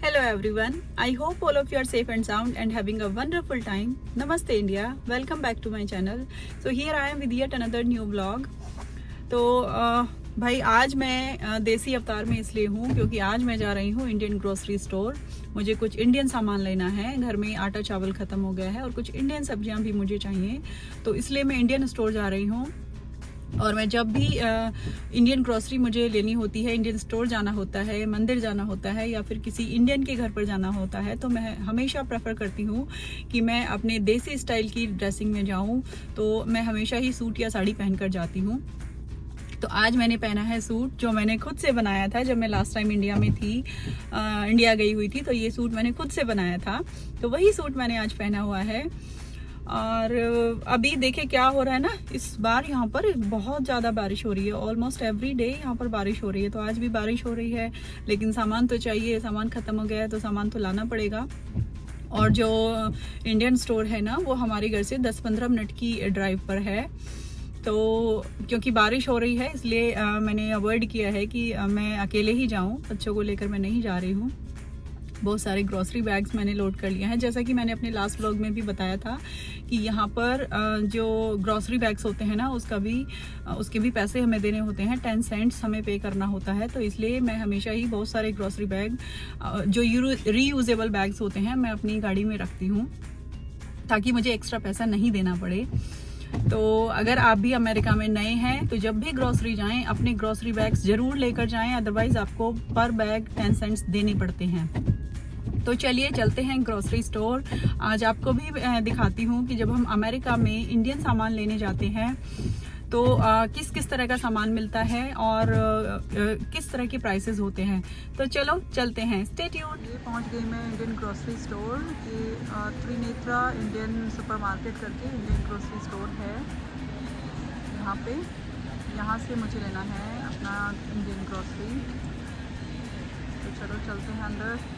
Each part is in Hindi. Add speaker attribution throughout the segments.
Speaker 1: Hello everyone. I hope all of you are safe and sound and having a wonderful time. Namaste India. Welcome back to my channel. So here I am with yet another new vlog. तो भाई आज मैं देसी अवतार में इसलिए हूँ क्योंकि आज मैं जा रही हूँ इंडियन ग्रोसरी स्टोर। मुझे कुछ इंडियन सामान लेना है, घर में आटा चावल ख़त्म हो गया है और कुछ इंडियन सब्जियाँ भी मुझे चाहिए, तो इसलिए मैं इंडियन स्टोर जा रही हूँ। और मैं जब भी इंडियन ग्रोसरी मुझे लेनी होती है, इंडियन स्टोर जाना होता है, मंदिर जाना होता है या फिर किसी इंडियन के घर पर जाना होता है, तो मैं हमेशा प्रेफर करती हूँ कि मैं अपने देसी स्टाइल की ड्रेसिंग में जाऊँ। तो मैं हमेशा ही सूट या साड़ी पहन कर जाती हूँ। तो आज मैंने पहना है सूट जो मैंने खुद से बनाया था जब मैं लास्ट टाइम इंडिया में थी, इंडिया गई हुई थी, तो ये सूट मैंने खुद से बनाया था, तो वही सूट मैंने आज पहना हुआ है। और अभी देखे क्या हो रहा है ना, इस बार यहाँ पर बहुत ज़्यादा बारिश हो रही है। ऑलमोस्ट एवरी डे यहाँ पर बारिश हो रही है, तो आज भी बारिश हो रही है, लेकिन सामान तो चाहिए, सामान ख़त्म हो गया है तो सामान तो लाना पड़ेगा। और जो इंडियन स्टोर है ना, वो हमारे घर से 10-15 मिनट की ड्राइव पर है। तो क्योंकि बारिश हो रही है इसलिए मैंने अवॉइड किया है कि मैं अकेले ही जाऊं, बच्चों को लेकर मैं नहीं जा रही हूं। बहुत सारे ग्रॉसरी बैग्स मैंने लोड कर लिए हैं, जैसा कि मैंने अपने लास्ट व्लॉग में भी बताया था कि यहाँ पर जो ग्रॉसरी बैग्स होते हैं ना, उसके भी पैसे हमें देने होते हैं, 10 सेंट्स हमें पे करना होता है। तो इसलिए मैं हमेशा ही बहुत सारे ग्रॉसरी बैग जो रीयूजेबल बैग्स होते हैं मैं अपनी गाड़ी में रखती हूँ, ताकि मुझे एक्स्ट्रा पैसा नहीं देना पड़े। तो अगर आप भी अमेरिका में नए हैं तो जब भी ग्रॉसरी जाएं अपने ग्रॉसरी बैग्स ज़रूर लेकर जाएं, अदरवाइज़ आपको पर बैग 10 सेंट्स देने पड़ते हैं। तो चलिए चलते हैं ग्रॉसरी स्टोर। आज आपको भी दिखाती हूँ कि जब हम अमेरिका में इंडियन सामान लेने जाते हैं तो किस किस तरह का सामान मिलता है और किस तरह के प्राइसेस होते हैं। तो चलो चलते हैं, स्टे ट्यून्ड। ये पहुंच गई मैं इंडियन ग्रोसरी स्टोर। ये त्रिनेत्रा इंडियन सुपरमार्केट करके इंडियन ग्रोसरी स्टोर है यहाँ पे। यहाँ से मुझे लेना है अपना इंडियन ग्रोसरी। तो चलो चलते हैं अंदर।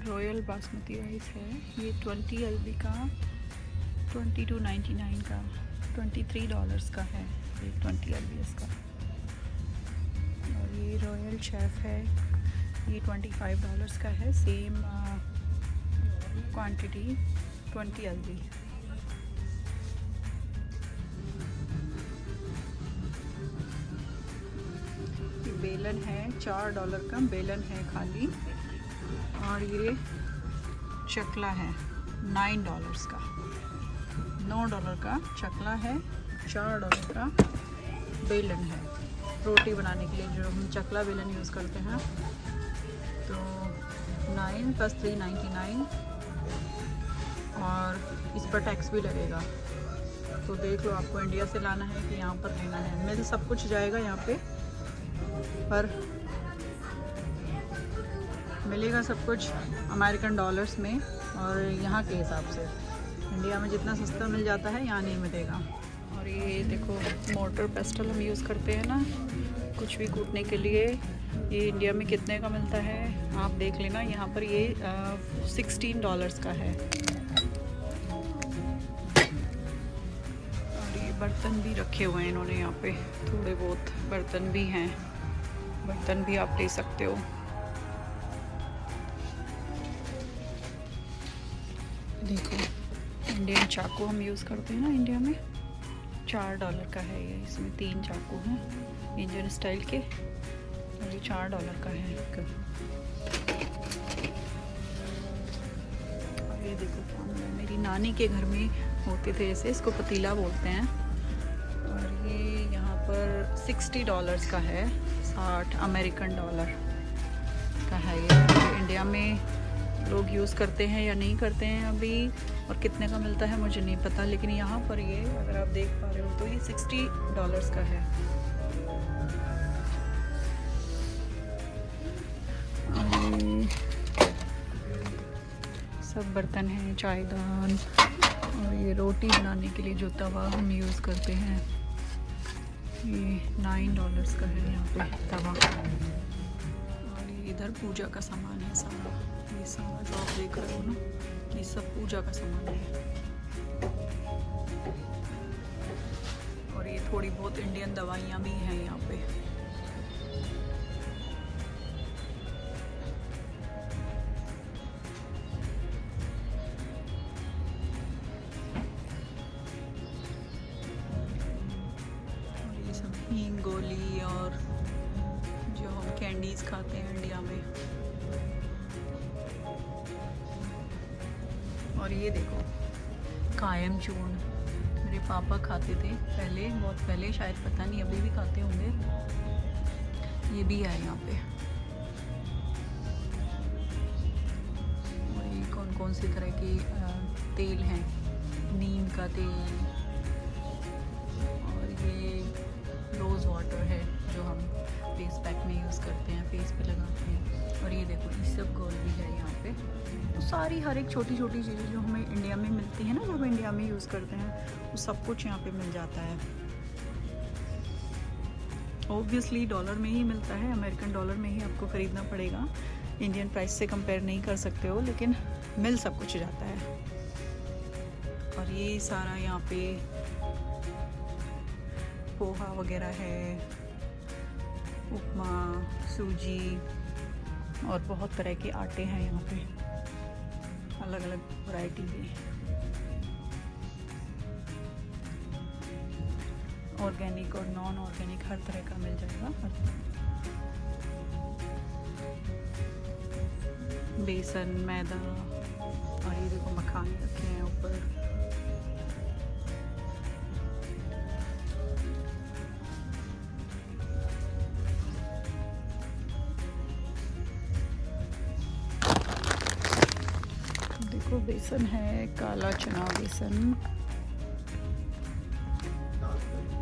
Speaker 1: रॉयल बासमती राइस है, ये 20 LB का 22.99 का, $23 का है ये 20 LB का। और ये रॉयल शेफ है, ये $25 का है, सेम क्वांटिटी 20 LB। ये बेलन है, $4 का बेलन है खाली। और ये चकला है $9 का, $9 का चकला है, $4 का बेलन है रोटी बनाने के लिए जो हम चकला बेलन यूज़ करते हैं। तो 9 + 3.99 और इस पर टैक्स भी लगेगा। तो देख लो आपको इंडिया से लाना है कि यहाँ पर लेना है। मिल सब कुछ जाएगा यहाँ पर मिलेगा सब कुछ अमेरिकन डॉलर्स में और यहाँ के हिसाब से। इंडिया में जितना सस्ता मिल जाता है यहाँ नहीं मिलेगा। और ये देखो मोटर पेस्टल हम यूज़ करते हैं ना कुछ भी कूटने के लिए, ये इंडिया में कितने का मिलता है आप देख लेना। यहाँ पर ये $16 का है। और ये बर्तन भी रखे हुए हैं इन्होंने यहाँ पे, थोड़े बहुत बर्तन भी हैं, बर्तन भी आप ले सकते हो। देखो इंडियन चाकू हम यूज़ करते हैं ना इंडिया में, $4 का है ये। इसमें 3 चाकू हैं इंडियन स्टाइल के। और ये $4 का है। और ये देखो क्या मिला, मेरी नानी के घर में होते थे ऐसे, इसको पतीला बोलते हैं। और ये यहाँ पर $60 का है, 60 अमेरिकन डॉलर का है। ये इंडिया में लोग यूज़ करते हैं या नहीं करते हैं अभी, और कितने का मिलता है मुझे नहीं पता, लेकिन यहाँ पर ये अगर आप देख पा रहे हो तो ये $60 का है। सब बर्तन हैं, चायदान, और ये रोटी बनाने के लिए जो तवा हम यूज़ करते हैं, ये $9 का है यहाँ पे तवा। और ये इधर पूजा का सामान है सारा, ये सारा जो आप देख रहे हो ना, ये सब पूजा का सामान है। और ये थोड़ी बहुत इंडियन दवाइयाँ भी हैं यहाँ पे। हींग गोली और जो हम कैंडीज खाते हैं इंडिया में। और ये देखो कायम चूर्ण, मेरे पापा खाते थे पहले, बहुत पहले, शायद पता नहीं अभी भी खाते होंगे। ये भी है यहाँ पे। और ये कौन कौन सी तरह के तेल हैं, नीम का तेल, और ये रोज़ वाटर है जो हम फेस पैक में यूज़ करते हैं, फेस पे लगाते हैं। और ये देखो ये सब गोल भी है यहाँ पे। तो सारी हर एक छोटी छोटी चीज़ें जो हमें इंडिया में मिलती हैं ना, जो हम इंडिया में यूज़ करते हैं, वो सब कुछ यहाँ पे मिल जाता है। ऑब्वियसली डॉलर में ही मिलता है, अमेरिकन डॉलर में ही आपको ख़रीदना पड़ेगा, इंडियन प्राइस से कंपेयर नहीं कर सकते हो, लेकिन मिल सब कुछ जाता है। और ये सारा यहाँ पे पोहा वगैरह है, उपमा, सूजी, और बहुत तरह के आटे हैं यहाँ पे, अलग अलग वैरायटी के। ऑर्गेनिक और नॉन ऑर्गेनिक हर तरह का मिल जाएगा। बेसन, मैदा, और ये देखो मखाने रखे हैं ऊपर। देखो बेसन है, काला चना बेसन,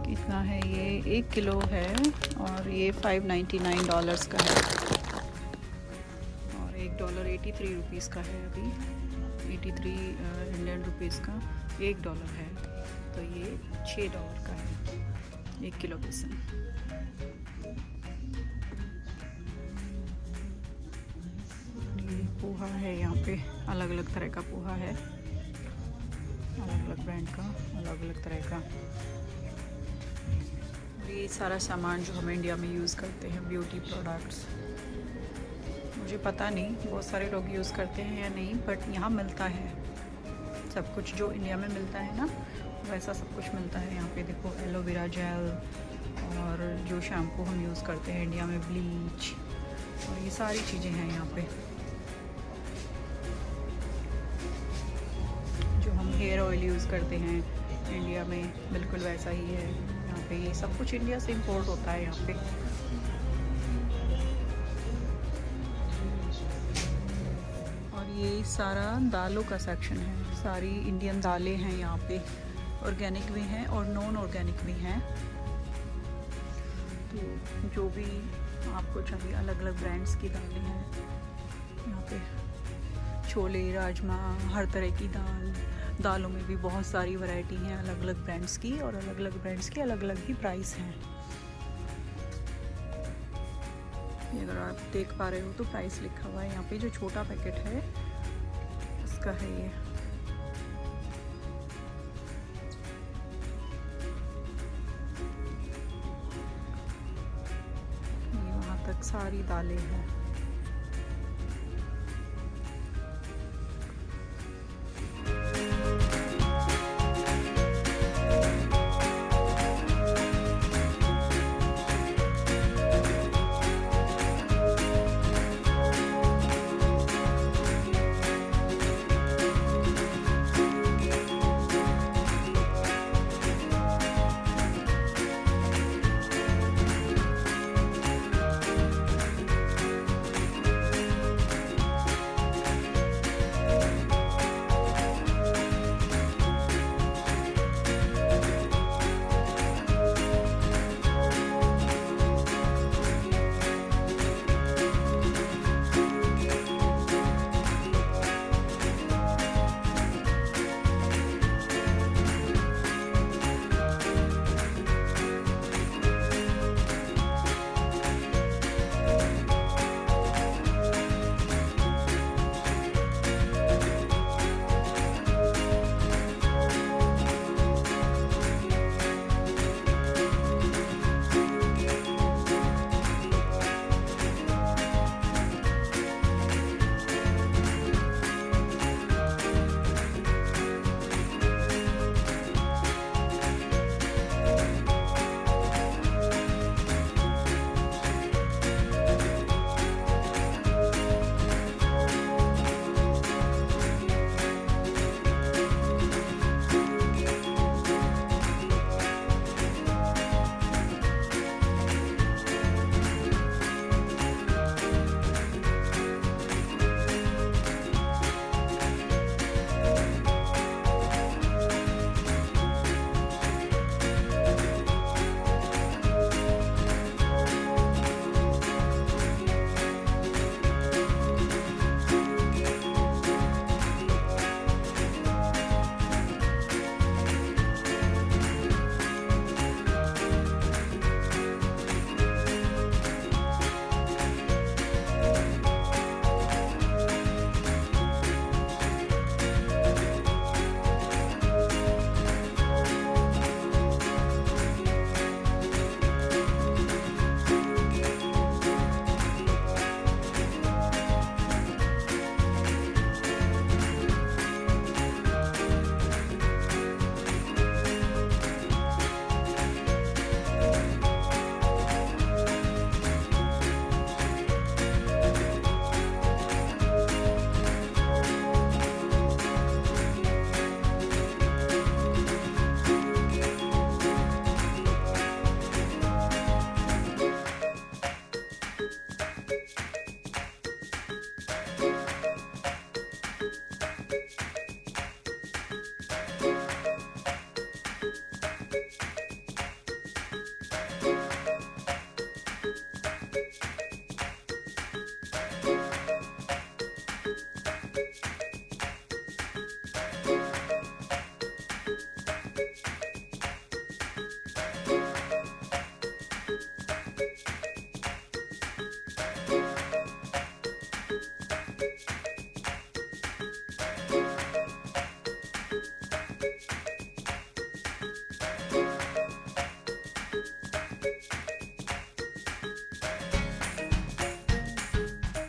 Speaker 1: कितना है ये, 1 किलो है, और ये $599 का है। और $1 83 रुपीज़ का है अभी, 83 इंडियन रुपीज़ का $1 है, तो ये $6 का है 1 किलो बेसन। पोहा है यहाँ पे, अलग अलग तरह का पोहा है, अलग अलग ब्रांड का, अलग अलग तरह का। ये सारा सामान जो हम इंडिया में यूज़ करते हैं, ब्यूटी प्रोडक्ट्स, मुझे पता नहीं बहुत सारे लोग यूज़ करते हैं या नहीं, बट यहाँ मिलता है सब कुछ जो इंडिया में मिलता है ना, वैसा सब कुछ मिलता है यहाँ पे। देखो एलोवेरा जेल, और जो शैम्पू हम यूज़ करते हैं इंडिया में, ब्लीच, और ये सारी चीज़ें हैं यहाँ पे। हेयर ऑयल यूज़ करते हैं इंडिया में, बिल्कुल वैसा ही है यहाँ पे। ये सब कुछ इंडिया से इंपोर्ट होता है यहाँ पे। और ये सारा दालों का सेक्शन है, सारी इंडियन दालें हैं यहाँ पे, ऑर्गेनिक भी हैं और नॉन ऑर्गेनिक भी हैं। तो जो भी आपको चाहिए, अलग अलग ब्रांड्स की दालें हैं यहाँ पे, छोले, राजमा, हर तरह की दालों में भी बहुत सारी वैरायटी हैं अलग अलग ब्रांड्स की, और अलग अलग ब्रांड्स के अलग अलग ही प्राइस हैं। ये अगर आप देख पा रहे हो तो प्राइस लिखा हुआ है यहाँ पे। जो छोटा पैकेट है इसका है ये वहाँ तक सारी दालें हैं।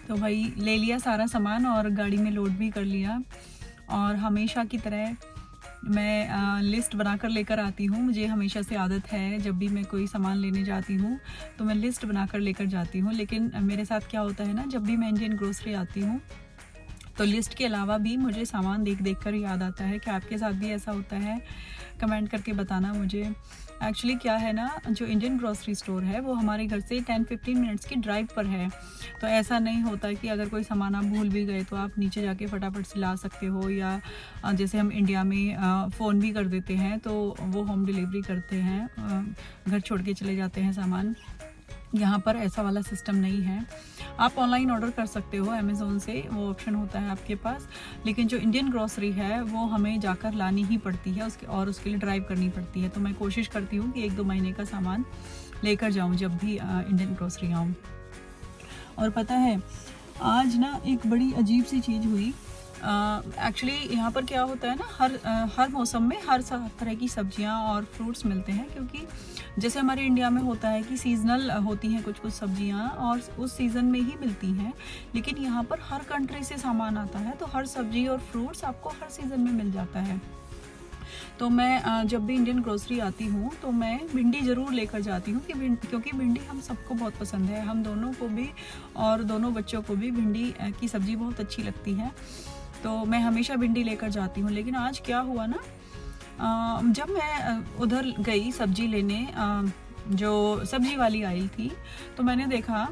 Speaker 1: तो भाई ले लिया सारा सामान और गाड़ी में लोड भी कर लिया। और हमेशा की तरह मैं लिस्ट बनाकर लेकर आती हूँ। मुझे हमेशा से आदत है, जब भी मैं कोई सामान लेने जाती हूँ तो मैं लिस्ट बनाकर लेकर जाती हूँ। लेकिन मेरे साथ क्या होता है ना, जब भी मैं इंडियन ग्रोसरी आती हूँ तो लिस्ट के अलावा भी मुझे सामान देख देख कर याद आता है। क्या आपके साथ भी ऐसा होता है? कमेंट करके बताना मुझे। एक्चुअली क्या है ना, जो इंडियन ग्रोसरी स्टोर है वो हमारे घर से 10-15 मिनट्स की ड्राइव पर है। तो ऐसा नहीं होता कि अगर कोई सामान आप भूल भी गए तो आप नीचे जाके फटाफट से ला सकते हो, या जैसे हम इंडिया में फ़ोन भी कर देते हैं तो वो होम डिलीवरी करते हैं, घर छोड़ के चले जाते हैं सामान। यहाँ पर ऐसा वाला सिस्टम नहीं है। आप ऑनलाइन ऑर्डर कर सकते हो अमेज़ोन से, वो ऑप्शन होता है आपके पास। लेकिन जो इंडियन ग्रोसरी है वो हमें जाकर लानी ही पड़ती है उसके लिए ड्राइव करनी पड़ती है। तो मैं कोशिश करती हूँ कि 1-2 महीने का सामान लेकर जाऊँ जब भी इंडियन ग्रोसरी आऊँ। और पता है आज ना एक बड़ी अजीब सी चीज़ हुई। एक्चुअली यहाँ पर क्या होता है ना, हर मौसम में हर तरह की सब्जियाँ और फ्रूट्स मिलते हैं, क्योंकि जैसे हमारे इंडिया में होता है कि सीजनल होती हैं कुछ सब्जियाँ और उस सीज़न में ही मिलती हैं। लेकिन यहाँ पर हर कंट्री से सामान आता है, तो हर सब्जी और फ्रूट्स आपको हर सीज़न में मिल जाता है। तो मैं जब भी इंडियन ग्रोसरी आती हूँ तो मैं भिंडी ज़रूर लेकर जाती हूँ क्योंकि भिंडी हम सबको बहुत पसंद है, हम दोनों को भी और दोनों बच्चों को भी भिंडी की सब्ज़ी बहुत अच्छी लगती है। तो मैं हमेशा भिंडी लेकर जाती हूँ। लेकिन आज क्या हुआ ना, जब मैं उधर गई सब्जी लेने, जो सब्जी वाली आइल थी, तो मैंने देखा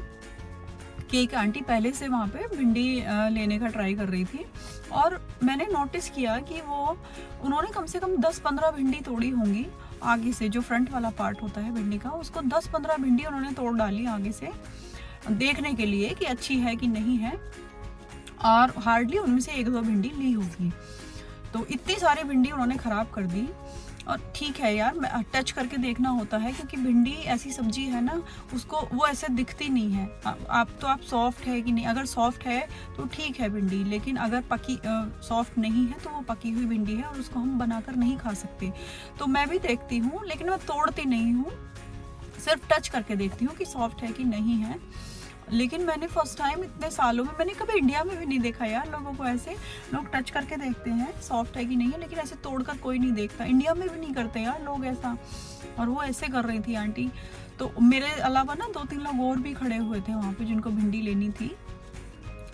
Speaker 1: कि एक आंटी पहले से वहाँ पे भिंडी लेने का ट्राई कर रही थी। और मैंने नोटिस किया कि उन्होंने कम से कम 10-15 भिंडी तोड़ी होंगी आगे से। जो फ्रंट वाला पार्ट होता है भिंडी का, उसको 10-15 भिंडी उन्होंने तोड़ डाली आगे से, देखने के लिए कि अच्छी है कि नहीं है। और हार्डली उनमें से 1-2 भिंडी ली होगी। तो इतनी सारी भिंडी उन्होंने ख़राब कर दी। और ठीक है यार, मैं टच करके देखना होता है, क्योंकि भिंडी ऐसी सब्जी है ना, उसको वो ऐसे दिखती नहीं है। आप सॉफ्ट है कि नहीं, अगर सॉफ्ट है तो ठीक है भिंडी, लेकिन अगर पकी सॉफ्ट नहीं है तो वो पकी हुई भिंडी है और उसको हम बनाकर नहीं खा सकते। तो मैं भी देखती हूँ, लेकिन मैं तोड़ती नहीं हूँ, सिर्फ टच करके देखती हूँ कि सॉफ्ट है कि नहीं है। लेकिन मैंने फर्स्ट टाइम इतने सालों में, मैंने कभी इंडिया में भी नहीं देखा यार लोगों को ऐसे। लोग टच करके देखते हैं सॉफ्ट है कि नहीं है, लेकिन ऐसे तोड़कर कोई नहीं देखता। इंडिया में भी नहीं करते यार लोग ऐसा, और वो ऐसे कर रही थी आंटी। तो मेरे अलावा ना 2-3 लोग और भी खड़े हुए थे वहाँ पे जिनको भिंडी लेनी थी।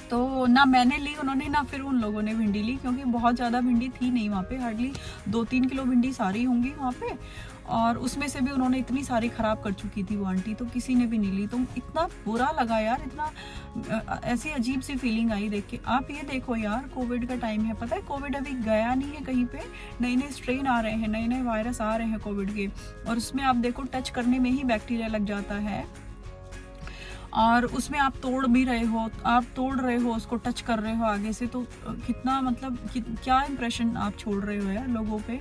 Speaker 1: तो ना मैंने ली, उन्होंने ना फिर उन लोगों ने भिंडी ली, क्योंकि बहुत ज़्यादा भिंडी थी नहीं वहाँ पे, हार्डली 2-3 किलो भिंडी सारी होंगी वहाँ पे। और उसमें से भी उन्होंने इतनी सारी ख़राब कर चुकी थी वो आंटी, तो किसी ने भी नहीं ली। तो इतना बुरा लगा यार, इतना ऐसी अजीब सी फीलिंग आई देख के। आप ये देखो यार, कोविड का टाइम है, पता है कोविड अभी गया नहीं है कहीं पे, नए स्ट्रेन आ रहे हैं, नए वायरस आ रहे हैं कोविड के, और उसमें आप देखो टच करने में ही बैक्टीरिया लग जाता है। और उसमें आप तोड़ भी रहे हो, आप तोड़ रहे हो, उसको टच कर रहे हो आगे से, तो कितना मतलब क्या इंप्रेशन आप छोड़ रहे हो यार लोगों पे।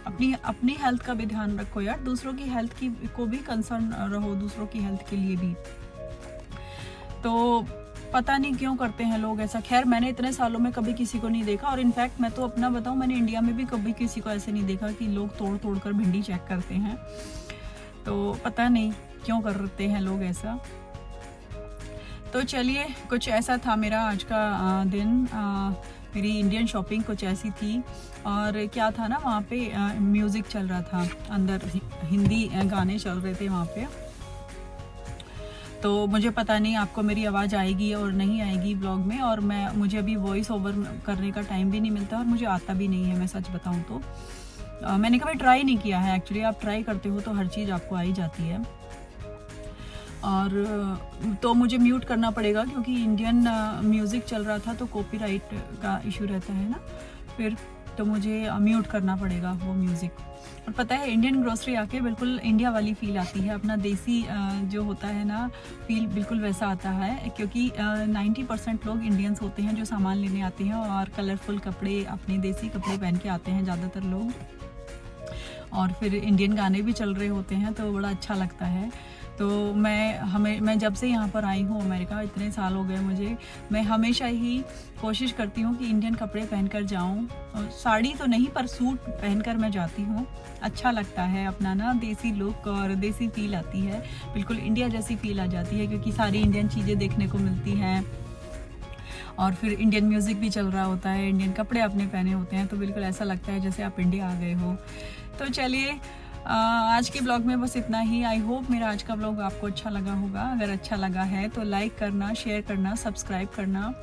Speaker 1: अपनी हेल्थ का भी ध्यान रखो यार, दूसरों की हेल्थ की को भी कंसर्न रहो, दूसरों की हेल्थ के लिए भी। तो पता नहीं क्यों करते हैं लोग ऐसा। खैर मैंने इतने सालों में कभी किसी को नहीं देखा, और इनफैक्ट मैं तो अपना बताऊं, मैंने इंडिया में भी कभी किसी को ऐसे नहीं देखा कि लोग तोड़ कर भिंडी चेक करते हैं। तो पता नहीं क्यों करते हैं लोग ऐसा। तो चलिए, कुछ ऐसा था मेरा आज का दिन। मेरी इंडियन शॉपिंग कुछ ऐसी थी। और क्या था ना, वहाँ पे म्यूज़िक चल रहा था, अंदर हिंदी गाने चल रहे थे वहाँ पे। तो मुझे पता नहीं आपको मेरी आवाज़ आएगी और नहीं आएगी ब्लॉग में, और मुझे अभी वॉइस ओवर करने का टाइम भी नहीं मिलता, और मुझे आता भी नहीं है, मैं सच बताऊँ तो। मैंने कभी ट्राई नहीं किया है एक्चुअली। आप ट्राई करते हो तो हर चीज़ आपको आ ही जाती है। और तो मुझे म्यूट करना पड़ेगा, क्योंकि इंडियन म्यूज़िक चल रहा था, तो कॉपीराइट का इशू रहता है ना फिर, तो मुझे म्यूट करना पड़ेगा वो म्यूज़िक। और पता है इंडियन ग्रोसरी आके बिल्कुल इंडिया वाली फ़ील आती है, अपना देसी जो होता है ना फील बिल्कुल वैसा आता है, क्योंकि 90% लोग इंडियंस होते हैं जो सामान लेने आते हैं, और कलरफुल कपड़े, अपने देसी कपड़े पहन के आते हैं ज़्यादातर लोग, और फिर इंडियन गाने भी चल रहे होते हैं, तो बड़ा अच्छा लगता है। तो मैं जब से यहाँ पर आई हूँ अमेरिका, इतने साल हो गए मुझे, मैं हमेशा ही कोशिश करती हूँ कि इंडियन कपड़े पहनकर जाऊँ। साड़ी तो नहीं, पर सूट पहनकर मैं जाती हूँ। अच्छा लगता है, अपना ना देसी लुक और देसी फील आती है, बिल्कुल इंडिया जैसी फील आ जाती है, क्योंकि सारी इंडियन चीज़ें देखने को मिलती हैं। और फिर इंडियन म्यूज़िक भी चल रहा होता है, इंडियन कपड़े आपने पहने होते हैं, तो बिल्कुल ऐसा लगता है जैसे आप इंडिया आ गए हो। तो चलिए आज के ब्लॉग में बस इतना ही। आई होप मेरा आज का ब्लॉग आपको अच्छा लगा होगा। अगर अच्छा लगा है तो लाइक करना, शेयर करना, सब्सक्राइब करना।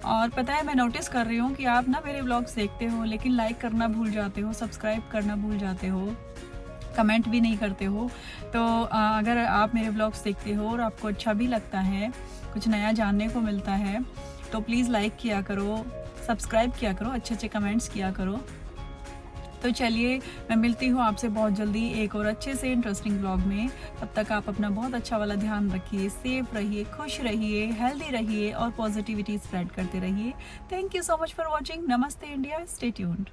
Speaker 1: और पता है मैं नोटिस कर रही हूँ कि आप ना मेरे ब्लॉग्स देखते हो लेकिन लाइक करना भूल जाते हो, सब्सक्राइब करना भूल जाते हो, कमेंट भी नहीं करते हो। तो अगर आप मेरे ब्लॉग्स देखते हो और आपको अच्छा भी लगता है, कुछ नया जानने को मिलता है, तो प्लीज़ लाइक किया करो, सब्सक्राइब किया करो, अच्छे अच्छे कमेंट्स किया करो। तो चलिए मैं मिलती हूँ आपसे बहुत जल्दी एक और अच्छे से इंटरेस्टिंग ब्लॉग में। तब तक आप अपना बहुत अच्छा वाला ध्यान रखिए, सेफ रहिए, खुश रहिए, हेल्दी रहिए और पॉजिटिविटी स्प्रेड करते रहिए। Thank you so much for watching. नमस्ते इंडिया, स्टे ट्यून्ड।